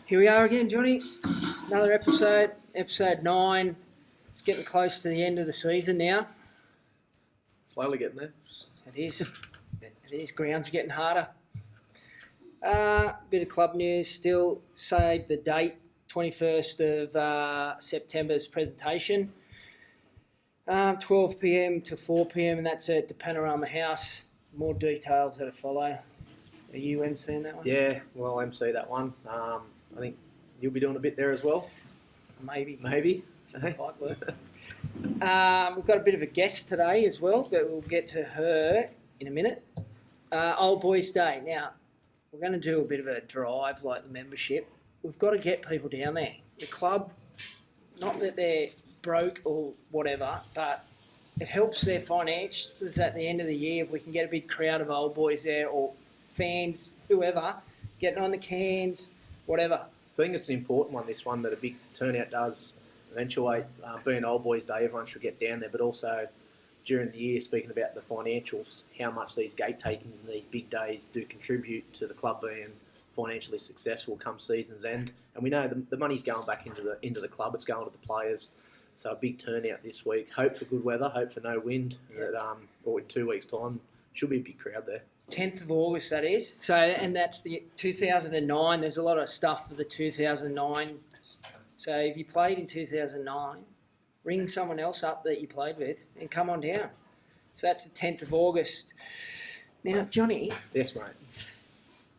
Here we are again, Johnny. Another episode, episode 9. It's getting close to the end of the season now. Slowly getting there. It is. It is. Grounds are getting harder. Bit of club news still. Save the date, 21st of September's presentation. 12 p.m. to 4 p.m. and that's at the Panorama House. More details that follow. Are you emceeing that one? Yeah, well, I'll MC that one. I think you'll be doing a bit there as well. Maybe. Might work. We've got a bit of a guest today as well, but we'll get to her in a minute. Old Boys Day. Now, we're going to do a bit of a drive like the membership. We've got to get people down there. The club, not that they're broke or whatever, but it helps their finances at the end of the year if we can get a big crowd of old boys there or fans, whoever, getting on the cans, whatever. I think it's an important one, this one, that a big turnout does eventuate. Being Old Boys Day, everyone should get down there, but also during the year, speaking about the financials, how much these gate takings and these big days do contribute to the club being financially successful come season's end. And we know the money's going back into the club, it's going to the players. So a big turnout this week. Hope for good weather, hope for no wind. Yeah. Or in 2 weeks' time, should be a big crowd there. 10th of August, that is. So, and that's the 2009. There's a lot of stuff for the 2009. So if you played in 2009, ring someone else up that you played with and come on down. So that's the 10th of August. Now, Johnny. Yes, mate.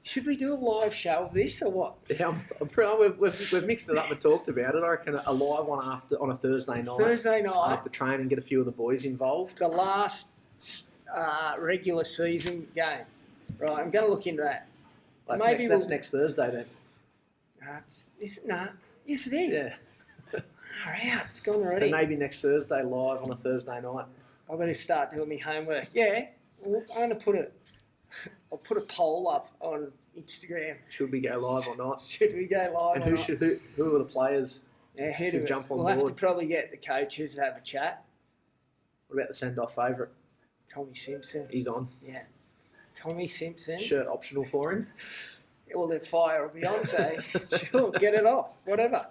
Should we do a live show of this or what? Yeah, we've mixed it up and talked about it. I reckon a live one on a Thursday night. Thursday night. After training, get a few of the boys involved. The last regular season game. Right, I'm going to look into that. That's next Thursday then. Yes, it is. Yeah. All right, it's gone already. So maybe next Thursday live on a Thursday night. I've got to start doing my homework. Yeah, I'm going to I'll put a poll up on Instagram. Should we go live or not? Should we go live and who are the players who who jump on board? We'll have to probably get the coaches to have a chat. What about the send-off favourite? Tommy Simpson. He's on. Yeah. Tommy Simpson. Shirt optional for him. Well, they're Fire or Beyonce. Sure, get it off. Whatever.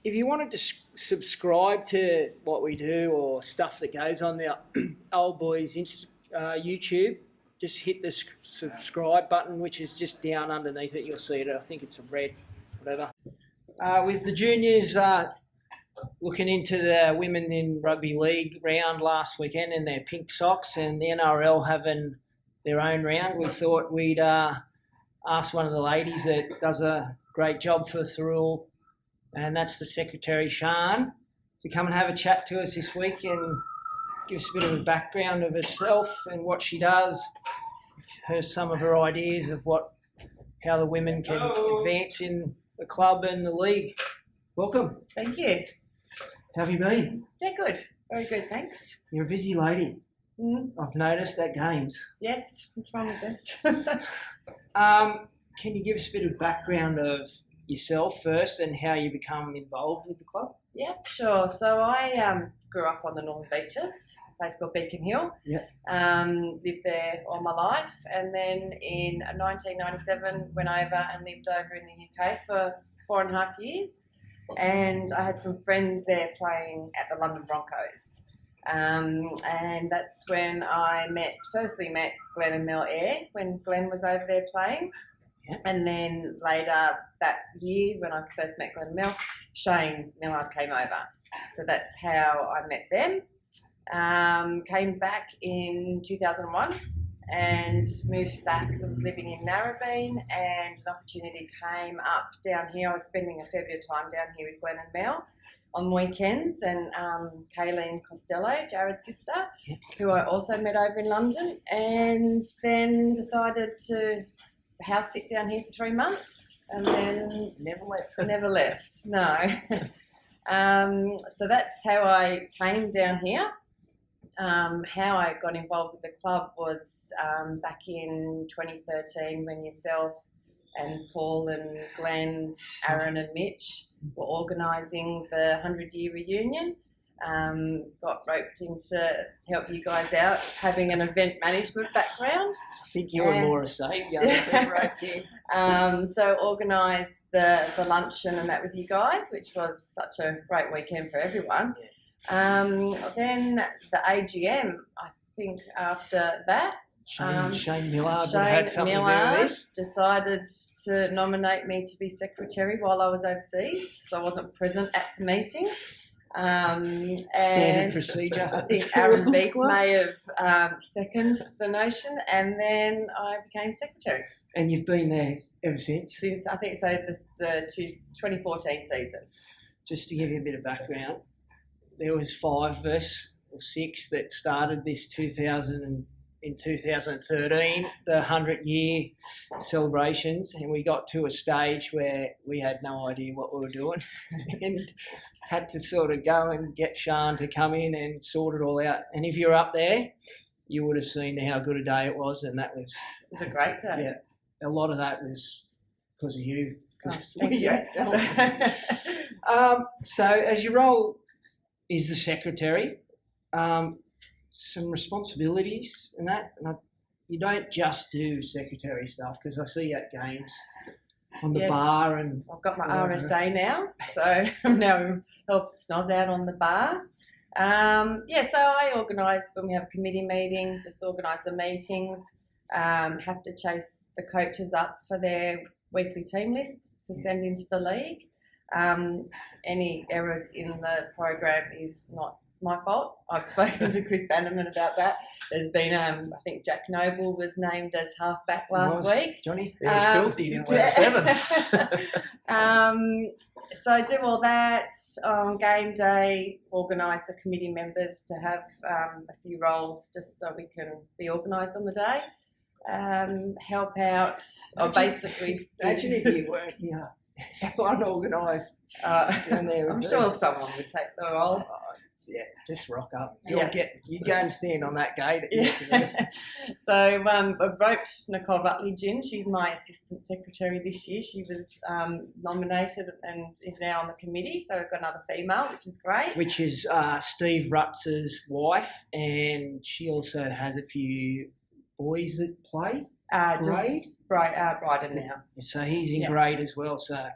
If you wanted to subscribe to what we do or stuff that goes on the Old Boys YouTube, just hit the subscribe button, which is just down underneath it. You'll see it. I think it's a red, whatever. With the juniors looking into the women in rugby league round last weekend in their pink socks and the NRL having their own round, we thought we'd ask one of the ladies that does a great job for Thurul, and that's the secretary, Sharne, to come and have a chat to us this week and give us a bit of a background of herself and what she does, some of her ideas of how the women can advance in the club and the league. Welcome. Thank you. How have you been? Yeah, good. Very good, thanks. You're a busy lady. Mm. I've noticed at games. Yes, I'm trying my best. Can you give us a bit of background of yourself first and how you become involved with the club? Yeah, sure. So I grew up on the Northern Beaches, a place called Beacon Hill. Yeah. Lived there all my life, and then in 1997 went over and lived over in the UK for 4.5 years, and I had some friends there playing at the London Broncos. And that's when I firstly met Glenn and Mel Eyre when Glenn was over there playing. Yeah. And then later that year when I first met Glenn and Mel, Shane Millard came over. So that's how I met them. Came back in 2001 and moved back. I was living in Narrabeen and an opportunity came up down here. I was spending a fair bit of time down here with Glenn and Mel on weekends, and Kain Costello, Jarrad's sister, who I also met over in London, and then decided to house sit down here for 3 months, and then never left. No. So that's how I came down here. How I got involved with the club was back in 2013 when yourself and Paul and Glenn, Aaron and Mitch were organising the 100-year reunion. got roped in to help you guys out, having an event management background. I think you were more a saviour than roped in. So organised the luncheon and that with you guys, which was such a great weekend for everyone. Then the AGM, I think after that, Shane Millard had something to do with this. Decided to nominate me to be secretary while I was overseas, so I wasn't present at the meeting. Standard procedure. I think Aaron Beek may have seconded the notion, and then I became secretary. And you've been there ever since? Since, I think so, the 2014 season. Just to give you a bit of background, there was 5 of us, or 6, that started this 2013, the 100-year celebrations, and we got to a stage where we had no idea what we were doing and had to sort of go and get Sharne to come in and sort it all out. And if you're up there, you would have seen how good a day it was, and that was... It was a great day. Yeah, a lot of that was because of you. Thank you. So as your role is the secretary, some responsibilities and that, and you don't just do secretary stuff, because I see you at games on the bar, and I've got my RSA now, so I'm now help Snoz out on the bar. So I organise when we have a committee meeting, just organise the meetings, have to chase the coaches up for their weekly team lists to send into the league. Any errors in the program is not my fault. I've spoken to Chris Bannerman about that. There's been, I think Jack Noble was named as halfback last week. Johnny? It was filthy, he didn't win 7. So I do all that on game day, organise the committee members to have a few roles just so we can be organised on the day. Help out, basically... Imagine if you weren't here, unorganised down there. I'm sure someone would take the role. Yeah, just rock up. You go and stand on that gate at yesterday. So I roped Nicole Rutledge in. She's my assistant secretary this year. She was nominated and is now on the committee. So we've got another female, which is great. Which is Steve Rutz's wife, and she also has a few boys that play. Just Bryden now. So he's in grade as well. So.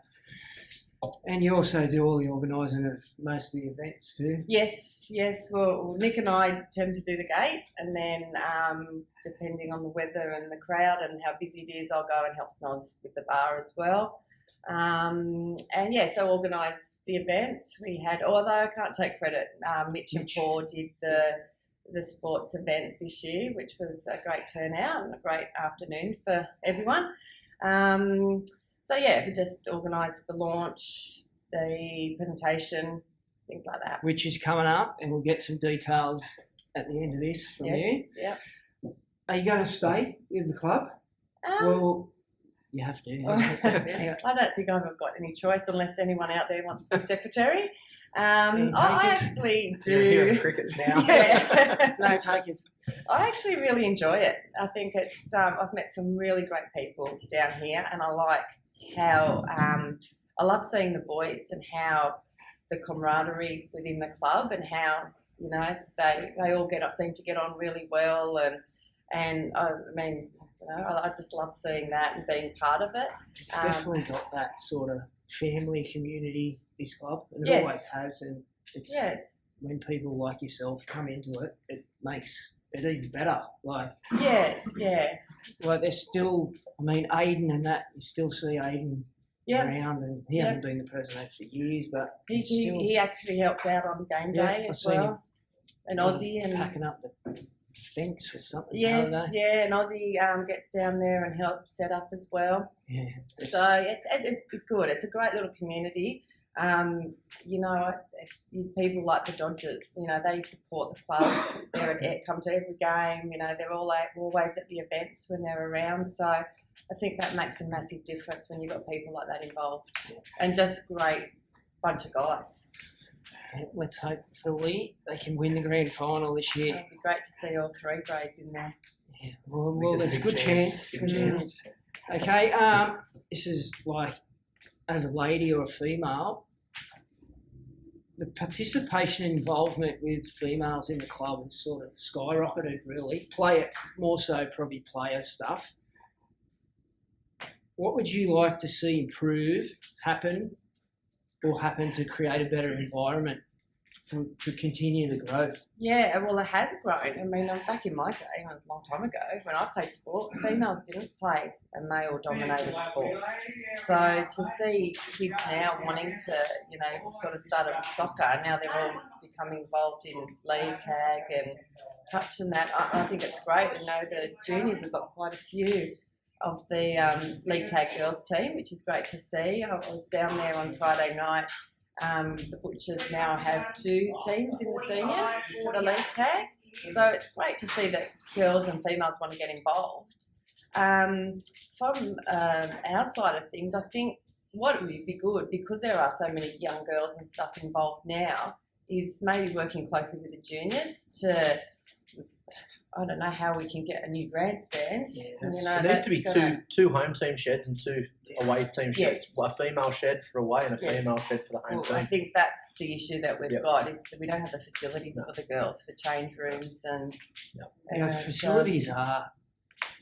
And you also do all the organising of most of the events too? Yes. Well, Mick and I tend to do the gate, and then depending on the weather and the crowd and how busy it is, I'll go and help Snoz with the bar as well. So organise the events. We had, although I can't take credit, Mitch and Paul did the sports event this year, which was a great turnout and a great afternoon for everyone. We just organised the launch, the presentation, things like that. Which is coming up, and we'll get some details at the end of this from you. Yep. Are you going to stay with the club? Well, you have to. I don't think I've got any choice unless anyone out there wants to be secretary. I actually do. You're hearing crickets now. There's no takers. I actually really enjoy it. I think it's. I've met some really great people down here, and I like how I love seeing the boys and how the camaraderie within the club, and how they all seem to get on really well, and I just love seeing that and being part of it. It's definitely got that sort of family community, this club, and it always has. And it's when people like yourself come into it, it makes it even better. Like there's still, Aiden and that, you still see Aiden around, and he hasn't been the president for years, but he actually helps out on game day as well. An Aussie and packing up the fence or something. Yes, and Aussie gets down there and helps set up as well. Yeah. So it's good. It's a great little community. It's people like the Dodgers. They support the club. They come to every game. They're always at the events when they're around. So I think that makes a massive difference when you've got people like that involved, and just a great bunch of guys. Let's hopefully they can win the grand final this year. It'd be great to see all 3 grades in there. Yeah, well there's a good chance. Good chance. Okay, this is like, as a lady or a female, the participation and involvement with females in the club has sort of skyrocketed, really. More so probably player stuff. What would you like to see improve, happen to create a better environment to continue the growth? Yeah, well, it has grown. I mean, back in my day, a long time ago, when I played sport, females didn't play a male-dominated sport. So to see kids now wanting to, sort of start with soccer, now they're all becoming involved in league tag and touch and that, I think it's great. I know the juniors have got quite a few of the league tag girls team, which is great to see. I was down there on Friday night. The Butchers now have 2 teams in the seniors for the league tag. So it's great to see that girls and females want to get involved. From our side of things, I think what would be good, because there are so many young girls and stuff involved now, is maybe working closely with the juniors to, I don't know how we can get a new grandstand. There needs to be two home team sheds and 2 away team sheds. Yes. A female shed for away and a female shed for the home team. I think that's the issue that we've got, is that we don't have the facilities for the girls, for change rooms and... The facilities are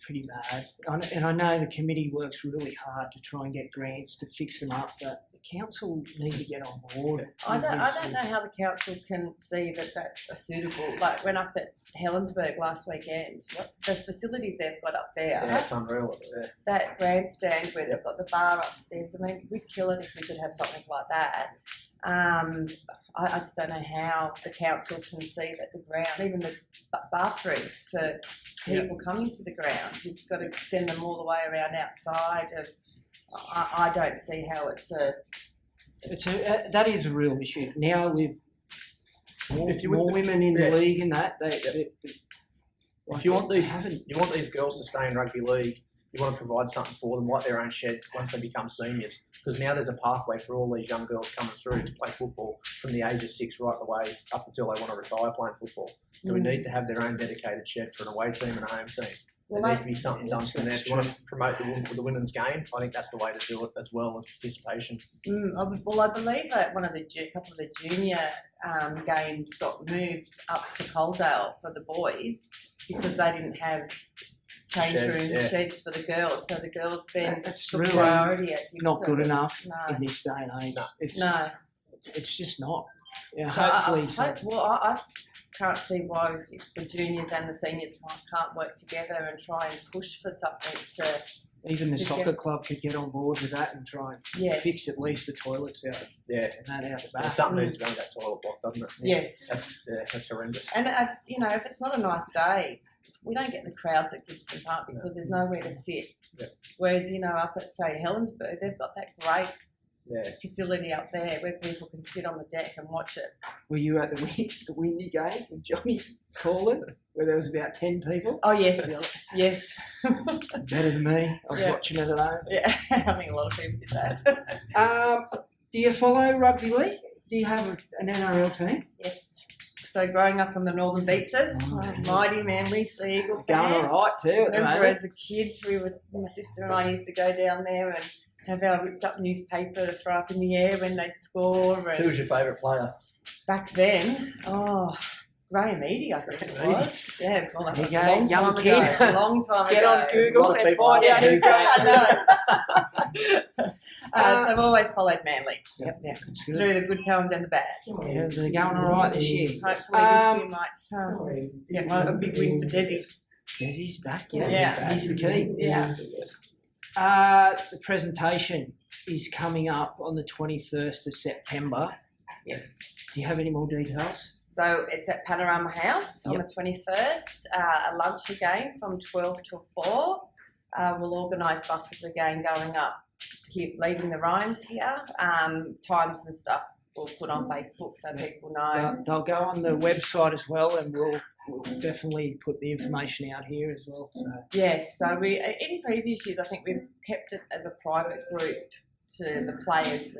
pretty bad. And I know the committee works really hard to try and get grants to fix them up, but the council need to get on board. I don't know how the council can see that that's a suitable... Like, went up at Helensburgh last weekend, the facilities they've got up there... Yeah, it's unreal. Yeah. That grandstand where they've got the bar upstairs, I mean, we'd kill it if we could have something like that. I just don't know how the council can see that the ground, even the bathrooms for people coming to the ground, you've got to send them all the way around outside. I don't see how that is a real issue now with more women in the league and that. If you want these girls to stay in rugby league, you want to provide something for them, like their own sheds, once they become seniors. Because now there's a pathway for all these young girls coming through to play football from the age of 6 right the way up until they want to retire playing football. So we need to have their own dedicated shed for an away team and a home team. There needs to be something done for that. If you want to promote the women's game, I think that's the way to do it, as well as participation. Well, I believe that couple of the junior games got moved up to Coaldale for the boys because they didn't have sheds for the girls. So the girls then that's took really priority at not good enough in this day and age. It's just not. Yeah, hopefully. I can't see why the juniors and the seniors can't work together and try and push for something to... Even the soccer club could get on board with that and try and fix at least the toilets out. Yeah. And that out the back. Something needs to be on that toilet block, doesn't it? Yes. That's horrendous. And, if it's not a nice day, we don't get the crowds at Gibson Park because there's nowhere to sit. Yeah. Whereas, up at, say, Helensburgh, they've got that great facility up there where people can sit on the deck and watch it. Were you at the Windy game with Johnny Corlin, where there was about 10 people? Oh, yes. Yes. Better than me. I was watching it at home. Yeah, I think a lot of people did that. Do you follow rugby league? Do you have an NRL team? Yes. So growing up on the Northern Beaches, mighty Manly Sea Eagle fan. Going all right too. Remember as a kid, my sister and I used to go down there and have our ripped up newspaper to throw up in the air when they'd score. And who was your favourite player? Back then, Graham Eady, I think it was. Yeah, well, that was a long young time kids. ago. A long time Get ago. on Google and find out who's I know. So I've always followed Manly. Yep. Through the good times and the bad. Yeah, they're going all right this year. Hopefully this year might a big win for Desi. Desi's back. Yeah. He's the key. Yeah. The presentation is coming up on the 21st of September. Yes. Do you have any more details? So it's at Panorama House on the 21st. A lunch again from 12 till 4. We'll organise buses again going up here, leaving the Ryans here. Times and stuff we'll put on Facebook so people know. They'll go on the website as well, and we'll definitely put the information out here as well. So. Yes, so we in previous years I think we've kept it as a private group to the players,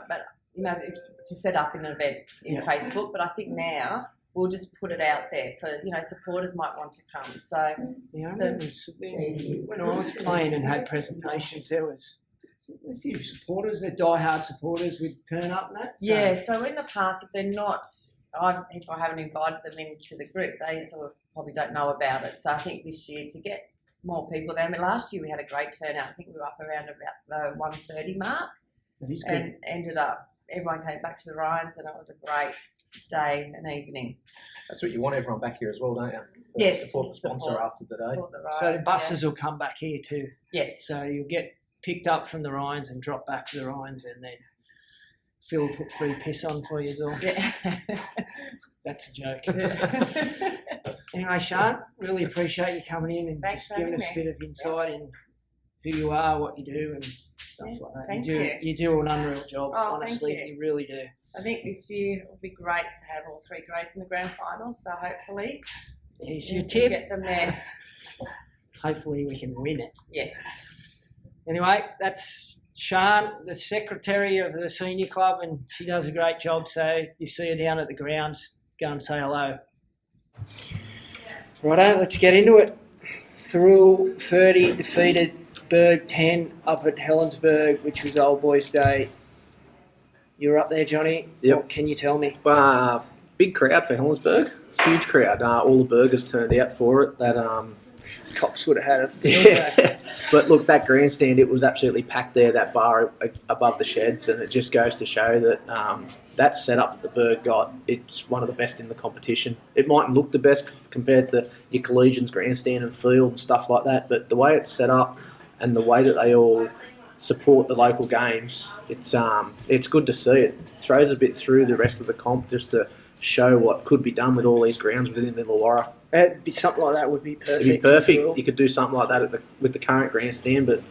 but to set up an event in Facebook. But I think now we'll just put it out there for supporters might want to come. So when I was playing and had presentations, there was a few supporters, they're die-hard supporters would turn up and that. Yeah, so in the past, if they're not, if I haven't invited them into the group, they sort of probably don't know about it. So I think this year to get more people there. I mean, last year we had a great turnout. I think we were up around about the 130 mark. That is good. And ended up, everyone came back to the Ryans and it was a great day and evening. That's what you want everyone back here as well, don't you? Yes. Support the sponsor after the day. Support the Ryans, So the buses will come back here too. Yes. So you'll get picked up from the Ryans and dropped back to the Ryans, and then Phil will put free piss on for you as well. Yeah. That's a joke. Yeah. Anyway, Sharne, really appreciate you coming in and Thanks just for giving us having a bit of insight in who you are, what you do, and stuff Yeah, like that. thank You do an unreal job, Oh, thank honestly. you. You really do. I think this year it will be great to have all three grades in the grand final. So hopefully Here's we your can tip. get them there. Hopefully we can win it. Yes. Anyway, that's Sharne, the secretary of the senior club, and she does a great job. So if you see her down at the grounds, go and say hello. Righto, let's get into it. Thrill 30 defeated Berg 10 up at Helensburgh, which was Old Boys Day. You were up there, Johnny. Yep. What can you tell me? Big crowd for Helensburgh. Huge crowd. All the burgers turned out for it. That Cops would have had a field day. yeah. But look, that grandstand, it was absolutely packed there, that bar above the sheds, and it just goes to show that that setup that the Berg got, it's one of the best in the competition. It mightn't look the best compared to your Collegians grandstand and field and stuff like that, but the way it's set up and the way that they all support the local games, it's good to see. It throws a bit through the rest of the comp just to show what could be done with all these grounds within the Illawarra. It'd be something like that would be perfect. It'd be perfect. You could do something like that with the current grandstand, but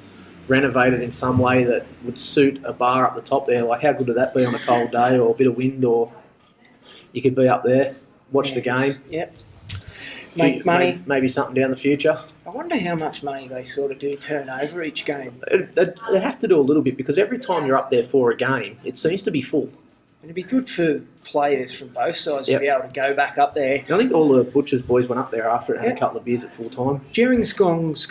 renovate it in some way that would suit a bar up the top there. Like, how good would that be on a cold day or a bit of wind, or you could be up there, watch the game. Yep. Make money. Maybe something down the future. I wonder how much money they sort of do turn over each game. They have to do a little bit, because every time you're up there for a game, it seems to be full. It'd be good for players from both sides Yep. to be able to go back up there. I think all the Butchers boys went up there after it and had Yep. a couple of beers at full time. Gerringong's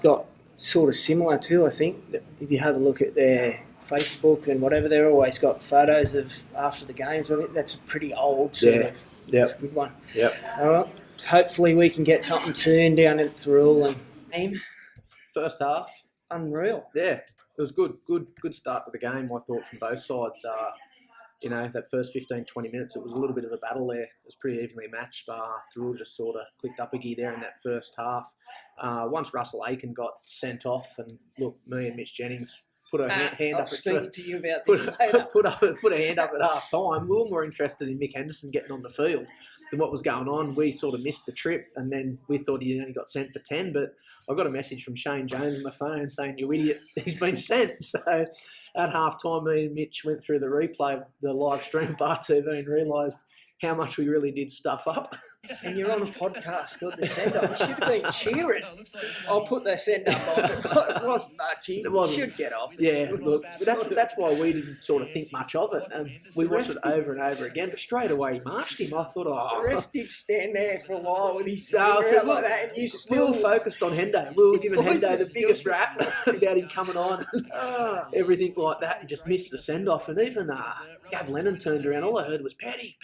got sort of similar too, I think. If you have a look at their Facebook and whatever, they're always got photos of after the games. I think that's a pretty old sort of. Yep. It's a good one. Yep. All right. Hopefully we can get something soon down at Thrill and aim. First half, Unreal. yeah, it was good start to the game, I thought, from both sides. That first 15, 20 minutes, it was a little bit of a battle there. It was pretty evenly matched. Thrill just sort of clicked up a gear there in that first half. Once Russell Aiken got sent off, and look, me and Mitch Jennings put a hand I'll up speak to you about this later. put a hand up at half time. We were more interested in Mick Henderson getting on the field than what was going on. We sort of missed the trip, and then we thought he only got sent for 10, but I got a message from Shane Jones on my phone saying, "You idiot, he's been sent." So at half time, me and Mitch went through the replay of the live stream bar TV and realised how much we really did stuff up. And you're on a podcast called The Send Up. You should have been cheering. I'll put the send up off. It wasn't much. You should get off. Yeah, look, that's why we didn't sort of think much of it. And we watched it over and over again, but straight away he marched him. I thought, The ref did stand there for a while with his No, finger so out like that, and you we still were focused on Hendo. We were giving Boys Hendo are the still biggest just- rap about him coming on and Ah. everything like that. He just missed the send-off. And even Gav Lennon turned around. All I heard was, Petty,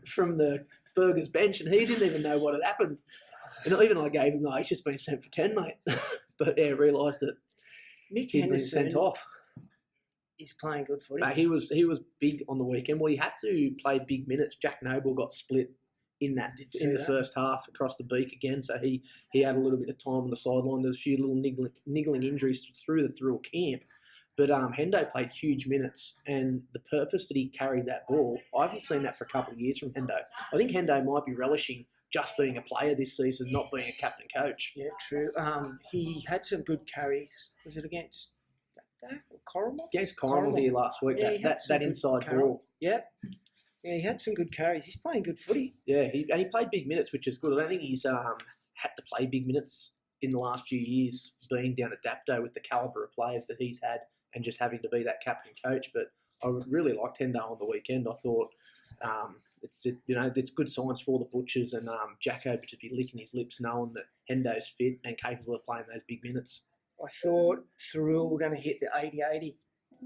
from the Burgers bench, and he didn't even know what had happened. And even I gave him, he's just been sent for 10, mate. But yeah, realised that Mick he'd been Henderson sent off. is playing good footy. He was big on the weekend. Well, he had to play big minutes. Jack Noble got split in the first half across the beak again, so he had a little bit of time on the sideline. There's a few little niggling injuries through the Thrill camp. But Hendo played huge minutes, and the purpose that he carried that ball, I haven't seen that for a couple of years from Hendo. I think Hendo might be relishing just being a player this season, not being a captain coach. Yeah, true. He had some good carries. Was it against Corrimal? Against Corrimal here last week, Yeah, he had some that good inside carry. ball. Yep. Yeah, he had some good carries. He's playing good footy. Yeah, he played big minutes, which is good. I don't think he's had to play big minutes in the last few years, being down at Dapto with the calibre of players that he's had and just having to be that captain coach. But I really liked Hendo on the weekend. I thought it's good signs for the Butchers, and Jacko should be licking his lips knowing that Hendo's fit and capable of playing those big minutes. I thought Thurul were going to hit the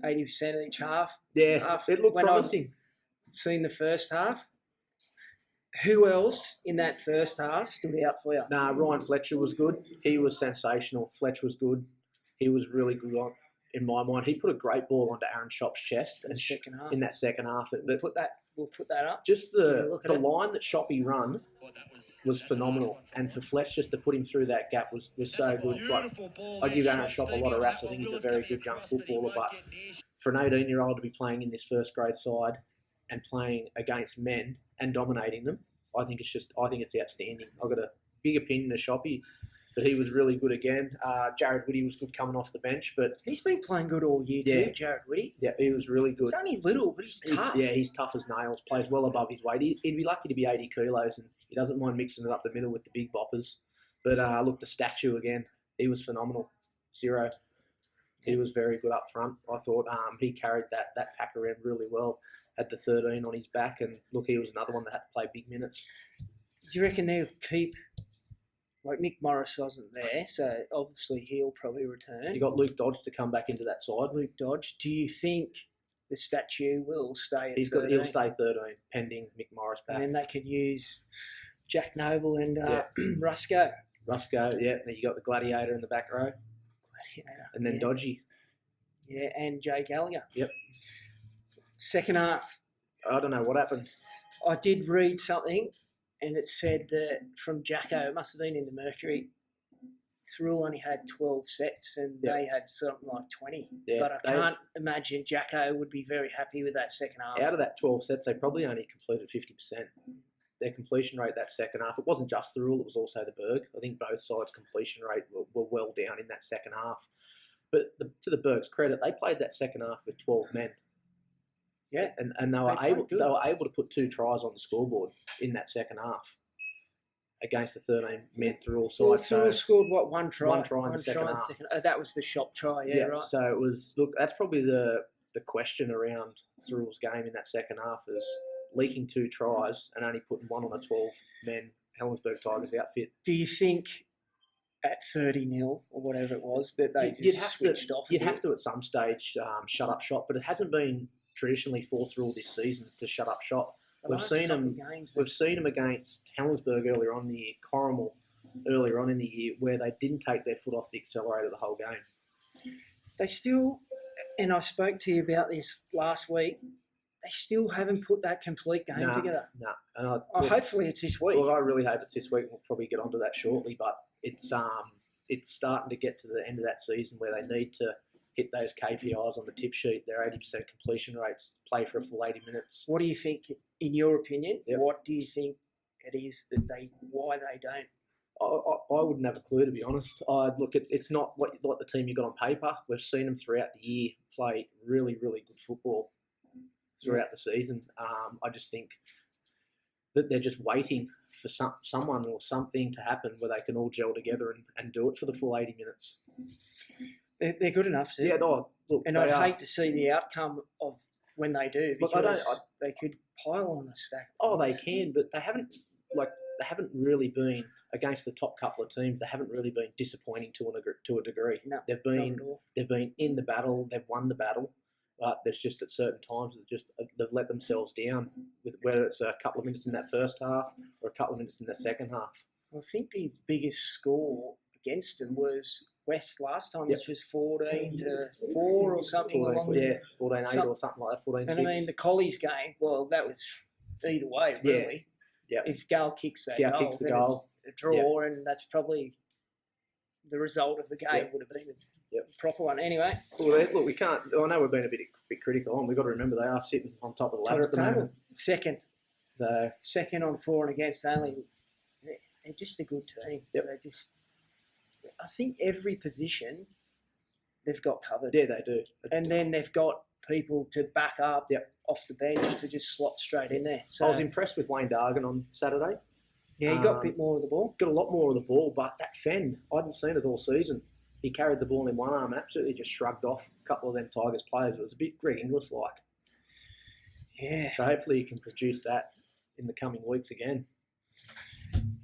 80% of each half. Yeah, it looked When promising. I've seen the first half. Who else in that first half stood out for you? Nah, Ryan Fletcher was good. He was sensational. Fletcher was good. He was really good in my mind. He put a great ball onto Aaron Schoupp's chest In the second half. in that second half. We'll put that up. Just Look at the it. line that Schoupp run was phenomenal. And for Fletcher just to put him through that gap was so good. Like, I give Aaron Schoupp a lot of raps. I think he's a very good young footballer. But for an 18-year-old to be playing in this first grade side and playing against men and dominating them, I think it's outstanding. I've got a big opinion of Schouppy, but he was really good again. Jarrad Witty was good coming off the bench, but He's been playing good all year Yeah. too, Jarrad Witty. yeah, he was really good. He's only little, but he's tough. He's tough as nails. Plays well above his weight. He'd be lucky to be 80 kilos, and he doesn't mind mixing it up the middle with the big boppers. But look, the statue again, he was phenomenal. Zero. He was very good up front. I thought he carried that pack around really well. Had the 13 on his back, and look, he was another one that had to play big minutes. Do you reckon they'll keep? Like Mick Morris wasn't there, so obviously he'll probably return. You got Luke Dodge to come back into that side. Luke Dodge. Do you think the statue will stay at 13? He'll stay 13, pending Mick Morris back. And then they could use Jack Noble and Yeah. Rusco. Rusco, yeah. Then you got the Gladiator in the back row, and then yeah. Dodgy. Yeah, and Jay Gallagher. Yep. Second half, I don't know what happened. I did read something, and it said that from Jacko, it must have been in the Mercury, Thurul only had 12 sets and Yeah. they had something like 20. Yeah, But I can't imagine Jacko would be very happy with that second half. Out of that 12 sets, they probably only completed 50%. Their completion rate that second half, it wasn't just the rule, it was also the Berg. I think both sides' completion rate were well down in that second half. But to the Berg's credit, they played that second half with 12 men. Yeah. And they were able to put 2 tries on the scoreboard in that second half against the 13 men through all Well, sides. Thurul scored, what, one try? One try in the second half. That was the Schoupp try, yeah, right. So it was, look, that's probably the question around Thurul's game in that second half is leaking 2 tries and only putting 1 on a 12-men Helensburgh Tigers outfit. Do you think at 30-0 or whatever it was that they switched off? You'd have to at some stage shut up shop, but it hasn't been traditionally for Thurul this season to shut up shop. We've seen them against Helensburgh earlier on in the year, Corrimal earlier on in the year, where they didn't take their foot off the accelerator the whole game. They still, and I spoke to you about this last week, they still haven't put that complete game together. No. And Hopefully it's this week. Well, I really hope it's this week. We'll probably get onto that shortly, but it's starting to get to the end of that season where they need to hit those KPIs on the tip sheet. Their 80% completion rates, play for a full 80 minutes. What do you think, in your opinion, Yep. what do you think it is that why they don't? I wouldn't have a clue, to be honest. Look, it's not like the team you got on paper. We've seen them throughout the year play really, really good football throughout the season. I just think that they're just waiting for someone or something to happen where they can all gel together and do it for the full 80 minutes. They're good enough to. Yeah, look, and I'd hate to see the outcome of when they do, because they could pile on a stack. Oh, they can, but they haven't really been against the top couple of teams. They haven't really been disappointing to a degree. No, they've been in the battle. They've won the battle, but there's just at certain times they've let themselves down. With whether it's a couple of minutes in that first half or a couple of minutes in the second half. I think the biggest score against them was West last time, which was 14-4 or something. 14-8 or something like that. 14-6. And I mean, the Collies game, well, that was either way, really. Yeah. If Gal kicks that goal, kicks the then goal. it's a draw, and that's probably the result of the game would have been a proper one. Anyway. Well, look, we can't. I know we've been a bit critical, and we've got to remember they are sitting on top of the ladder at the moment. Second. So, second on 4 and against only. They're just a good team. Yep. I think every position they've got covered. Yeah, they do. And then they've got people to back up off the bench to just slot straight in there. So I was impressed with Wayne Dargan on Saturday. Yeah, he got a bit more of the ball. Got a lot more of the ball, but that fend, I hadn't seen it all season. He carried the ball in one arm and absolutely just shrugged off a couple of them Tigers players. It was a bit Greg Inglis-like. Yeah. So hopefully he can produce that in the coming weeks again.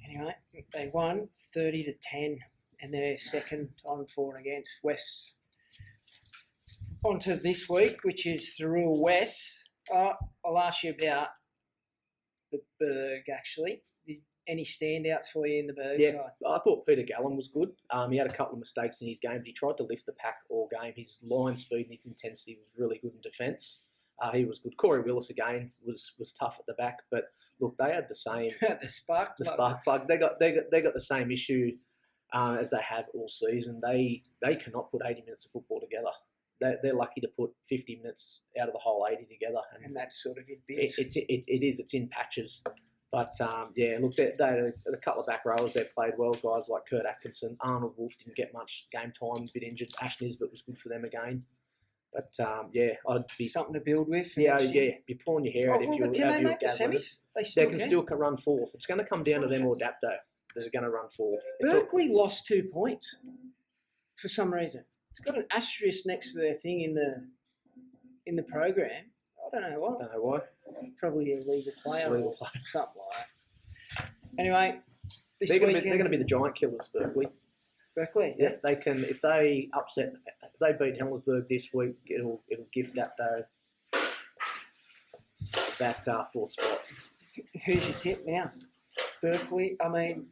Anyway, they won 30-10 and they're second on for and against West. On to this week, which is Thurrool West. I'll ask you about the Berg, actually. Any standouts for you in the Berg Yeah, side? I thought Peter Gallen was good. He had a couple of mistakes in his game, but he tried to lift the pack all game. His line speed and his intensity was really good in defence. He was good. Corey Willis, again, was tough at the back. But, look, they had the same... the spark plug. They got the same issue as they have all season. They cannot put 80 minutes of football together. They're lucky to put 50 minutes out of the whole 80 together. And that's sort of in bits. It's in patches. But, look, they had a couple of back rowers that played well, guys like Kurt Atkinson. Arnold Wolf didn't get much game time, a bit injured. Ash Nisbet was good for them again. But, I'd be... Something to build with. You're pulling your hair out if you're... Can they make the semis? They can still run fourth. It's going to come down to them or Dapto. They're going to run fourth. Berkeley lost 2 points for some reason. It's got an asterisk next to their thing in the program. I don't know why. Probably a legal player or something like that. Anyway, they're going to be the giant killers, Berkeley. Berkeley, yeah. They can if they beat Helensburgh this week, it'll gift Dapto that fourth spot. Who's your tip now? Berkeley. I mean,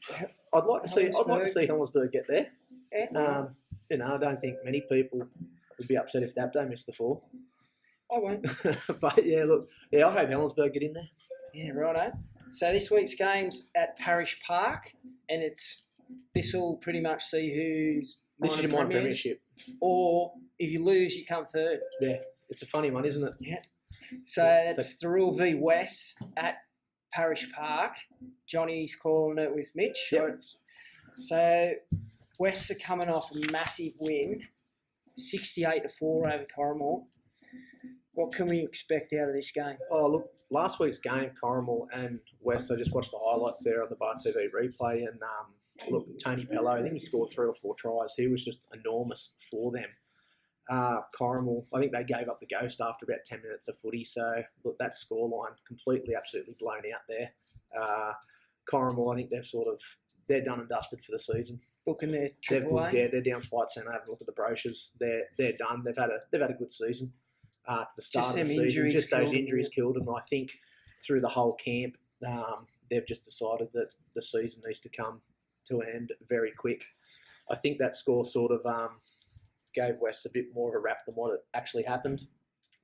I'd like to see Helensburgh get there. Yeah. I don't think many people would be upset if Dapto missed the 4. I won't. But I hope Helensburgh get in there. Yeah, righto. So this week's game's at Parish Park, and this will pretty much see who's this is your minor premiership. Or if you lose, you come third. Yeah, it's a funny one, isn't it? Yeah. So that's Thurrool v West at Parish Park. Johnny's calling it with Mitch. Yep. So Wests are coming off a massive win, 68-4 over Corrimal. What can we expect out of this game? Oh, look, last week's game, Corrimal and West, I just watched the highlights there on the Bar TV replay, and look, Tony Pello, I think he scored 3 or 4 tries. He was just enormous for them. Corrimal, I think they gave up the ghost after about 10 minutes of footy, so look, that scoreline completely, absolutely blown out there. Corrimal, I think they're done and dusted for the season. Booking their triple A? Yeah, they're down Flight Centre, having a look at the brochures. They're done. They've had a good season. To the start of the season, just those injuries killed them. I think through the whole camp, they've just decided that the season needs to come to an end very quick. I think that score sort of gave West a bit more of a rap than what it actually happened.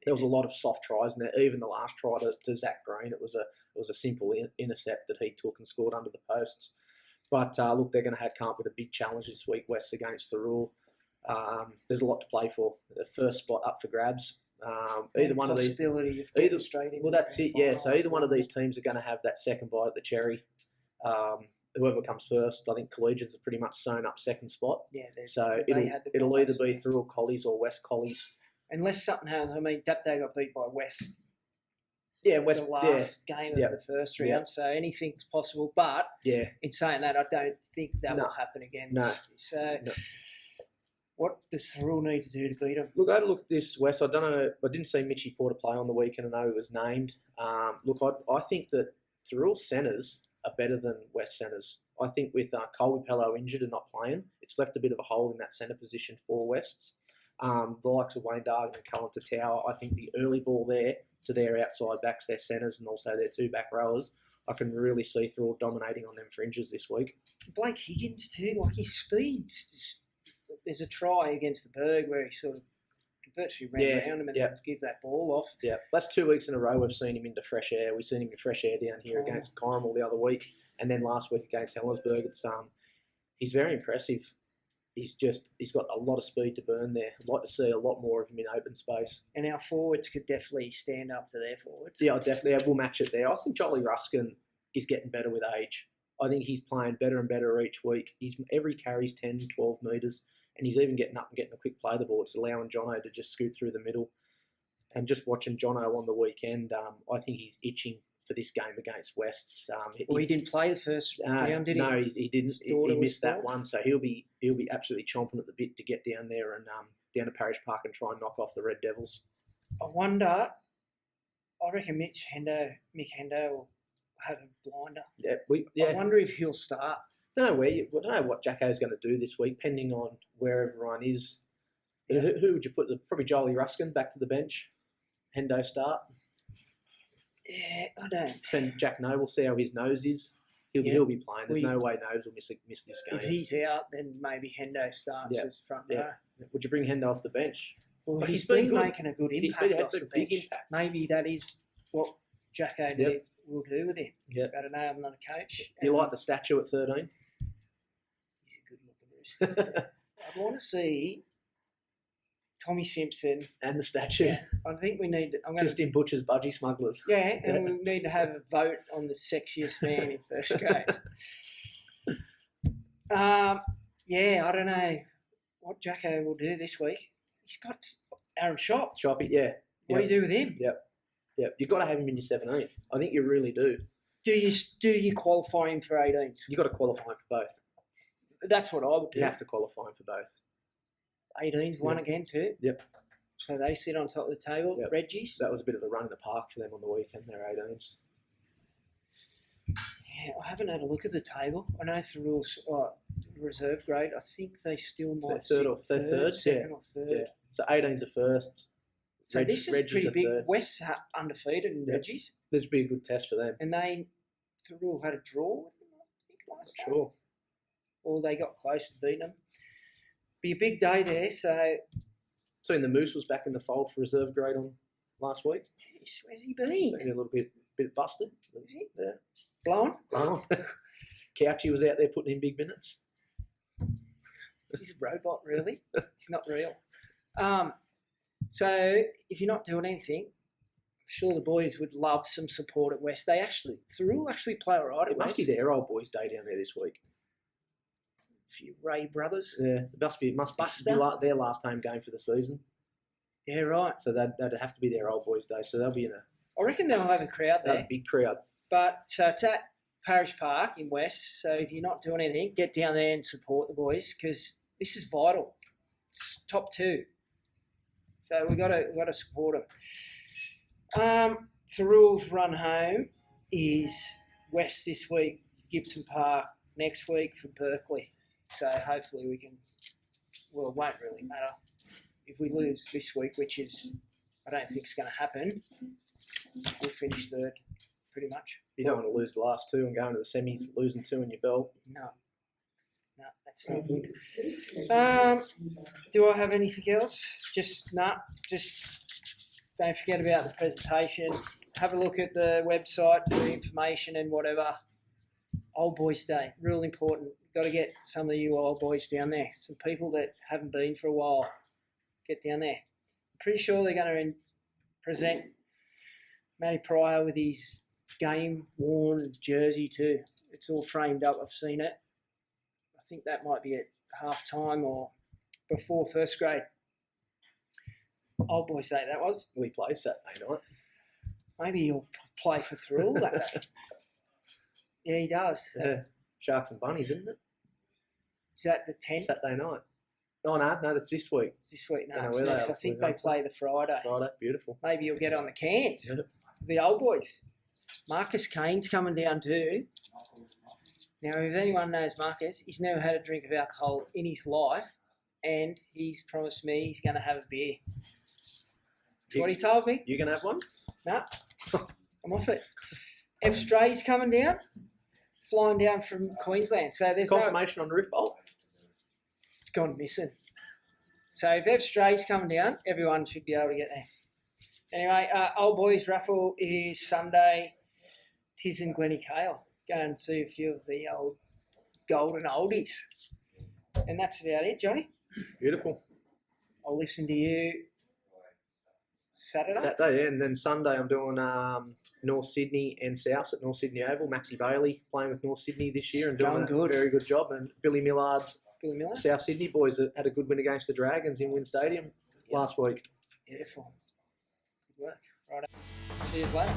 There was a lot of soft tries in there. Even the last try to Zach Green, it was a simple intercept that he took and scored under the posts. But look, they're going to come up with a big challenge this week, West against Thurrool. There's a lot to play for. The first spot up for grabs. Either one of these, that's it. Yeah, so either one of these teams are going to have that second bite at the cherry. Whoever comes first, I think Collegians are pretty much sewn up second spot. Yeah, so it'll either be Thurrool Collies or West Collies. Unless something happens. I mean, Dapto got beat by West. Yeah, West. The last game of the first round, so anything's possible. But in saying that, I don't think that will happen again. No. So. No. What does Thurrool need to do to beat them? Look, I had a look at this, West. I don't know. I didn't see Mitchie Porter play on the weekend. I know he was named. Look, I think that Thurrool centres are better than West centres. I think with Colby Pello injured and not playing, it's left a bit of a hole in that centre position for Wests. The likes of Wayne Dargan and Cullen Tower, I think the early ball there to their outside backs, their centres, and also their 2 back rowers, I can really see Thurrool dominating on them fringes this week. Blake Higgins too, like his speed's just... There's a try against the Berg where he sort of virtually ran around him and give that ball off. Yeah, that's 2 weeks in a row we've seen him into fresh air. We've seen him in fresh air down here against Corrimal the other week, and then last week against Helensburgh. He's very impressive. He's got a lot of speed to burn there. I'd like to see a lot more of him in open space. And our forwards could definitely stand up to their forwards. Yeah, we'll match it there. I think Jolly Ruskin is getting better with age. I think he's playing better and better each week. Every carry's 10, 12 metres. And he's even getting up and getting a quick play the ball. It's allowing Jono to just scoot through the middle. And just watching Jono on the weekend, I think he's itching for this game against Wests. He didn't play the first round, did he? No, he didn't. He missed that one. So he'll be absolutely chomping at the bit to get down there and down to Parish Park and try and knock off the Red Devils. I wonder. I reckon Mick Hendo will have a blinder. Yeah, I wonder if he'll start. Don't know what Jacko's going to do this week, depending on where everyone is. Who would you put? Probably Jolie Ruskin back to the bench. Hendo start. Yeah, I don't. Then Jack Noble, see how his nose is. He'll be playing. There's no way Nobes will miss this game. If he's out, then maybe Hendo starts as front row. Would you bring Hendo off the bench? Well, But he's been been good. making a good He's impact had off the big bench. impact. Maybe that is what Jacko will do with him. Yep. I don't know. I'm not a coach. You like the statue at 13? He's a good looking rooster. I want to see Tommy Simpson. And the statue. Yeah, I think we need. I'm going Just in Butcher's Budgie Smugglers. Yeah, and we need to have a vote on the sexiest man in first grade. I don't know what Jacko will do this week. He's got Aaron Schoupp. Choppy, yeah. What do you do with him? Yep. You've got to have him in your 17. I think you really do. Do you qualify him for 18s? You've got to qualify him for both. That's what I would do. You have to qualify him for both. 18s, one again too. Yep. So they sit on top of the table. Yep. Reggie's. That was a bit of a run in the park for them on the weekend, their 18s. Yeah, I haven't had a look at the table. I know the rules reserve grade. I think they still might Third or third, second or third. Yeah. So 18's are first. So this is pretty big. Third. West's undefeated in Reggie's, This would be a good test for them. and they Thurul had a draw with them, I think, last time. Sure. Or they got close to beating them. Be a big day there. So So the Moose was back in the fold for reserve grade on last week. where's he been? Maybe a little bit busted. Is he? Yeah. Blown? Oh. Couchy was out there putting in big minutes. He's a robot, really. He's not real. So if you're not doing anything, I'm sure the boys would love some support at West. Thurul actually play all right at It must West. be their old boys' day down there this week. A few Ray brothers. Yeah, it must be Buster. their last home game for the season. Yeah, right. So that'd have to be their old boys' day. So they'll be in I reckon they'll have a crowd a there. big crowd. But so it's at Parish Park in West. So if you're not doing anything, get down there and support the boys because this is vital. It's top two. So we got to support them. Thurul's run home is West this week, Gibson Park next week for Berkeley. So hopefully we can. Well, it won't really matter if we lose this week, which is I don't think it's going to happen. We'll finish third, pretty much. You don't want to lose the last two and go into the semis, losing two in your belt. No, that's not good. Do I have anything else? Just don't forget about the presentation. Have a look at the website for information and whatever. Old Boys Day, real important. Got to get some of you old boys down there. Some people that haven't been for a while, get down there. I'm pretty sure they're going to present Matty Pryor with his game-worn jersey too. It's all framed up. I've seen it. I think that might be at half-time or before first grade. Old Boys Day, that was. We play Saturday night. Maybe he'll play for Thurul that day. Yeah, he does. Yeah. Sharks and Bunnies, isn't it? Is that the 10th? Saturday night. Oh, no, that's this week. It's this week? No, Don't know it's where they next. are. I think Where they they play the Friday. Friday, beautiful. Maybe you'll get on the cans. Yeah. The old boys. Marcus Kain's coming down too. Now, if anyone knows Marcus, he's never had a drink of alcohol in his life, and he's promised me he's going to have a beer. That's what he told me. You going to have one? No, I'm off it. Ev Stray's coming down, flying down from Queensland. So there's Confirmation on the Rift Bowl? It's gone missing. So if Ev Stray's coming down, everyone should be able to get there. Anyway, Old Boys Raffle is Sunday. Tis in Glenny Kale. Go and see a few of the old golden oldies. And that's about it, Johnny. Beautiful. I'll listen to you Saturday. Saturday, yeah. And then Sunday I'm doing North Sydney and Souths at North Sydney Oval. Maxie Bailey playing with North Sydney this year and doing a very good job. And Billy Millard's Billy Miller. South Sydney boys that had a good win against the Dragons in Wynn Stadium last week. Beautiful. Good work. Right. See you later.